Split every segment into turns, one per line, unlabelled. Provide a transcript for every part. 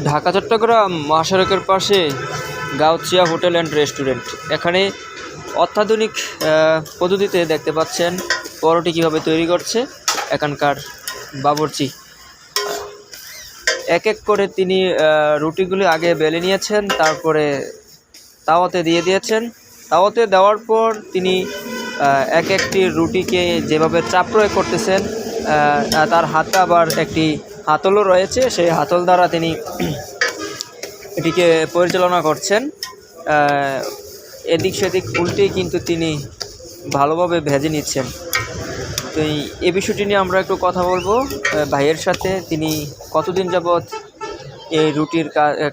ঢাকা চট্টগ্রাম মহাসড়কের পাশে Gausia hotel and restaurant. এখানে অত্যাধুনিক পদ্ধতিতে দেখতে পাচ্ছেন পরোটি কীভাবে তৈরি করছে এখানকার বাবুর্চি। এক এক করে তিনি রুটিগুলি আগে বেলে নিয়েছেন, তারপরে তাওয়াতে দিয়ে দিয়েছেন। তাওয়াতে দেওয়ার পর তিনি এক একটি রুটিকে যেভাবে চাপ প্রয়োগ করতেছেন, তার হাতে আবার একটি হাতলও রয়েছে, সেই হাতল দ্বারা তিনি এটিকে পরিচালনা করছেন। এদিক সেদিক উল্টে কিন্তু তিনি ভালোভাবে ভেজে নিচ্ছেন। তো এই বিষয়টি নিয়ে আমরা একটু কথা বলবো ভাইয়ের সাথে। তিনি কতদিন যাবৎ এই রুটির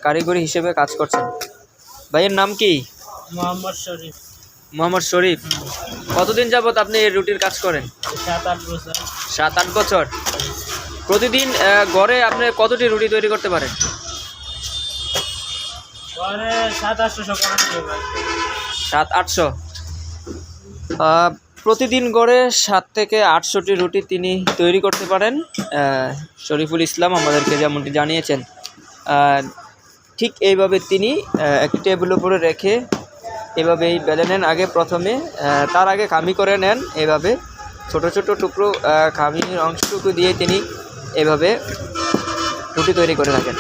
কারিগরি হিসেবে কাজ করছেন? ভাইয়ের নাম কি?
মোহাম্মদ শরীফ।
মোহাম্মদ শরীফ। কতদিন যাবৎ আপনি এই রুটির কাজ করেন?
7-8 বছর।
7-8 বছর। প্রতিদিন গড়ে আপনি কতটি রুটি তৈরি করতে পারেন?
পরে 700-800 করে।
700-800। প্রতিদিন গড়ে 7 থেকে 800টি রুটি তিনি তৈরি করতে পারেন। শরীফুল ইসলাম আমাদেরকে যেমনটি জানিয়েছেন, ঠিক এইভাবে তিনি একটি টেবিলের উপরে রেখে এভাবেই বেলে নেন। আগে প্রথমে তার আগে খামি করে নেন। এভাবে ছোট ছোট টুকরো খামির অংশটুকু দিয়ে তিনি এভাবে রুটি তৈরি করে থাকেন।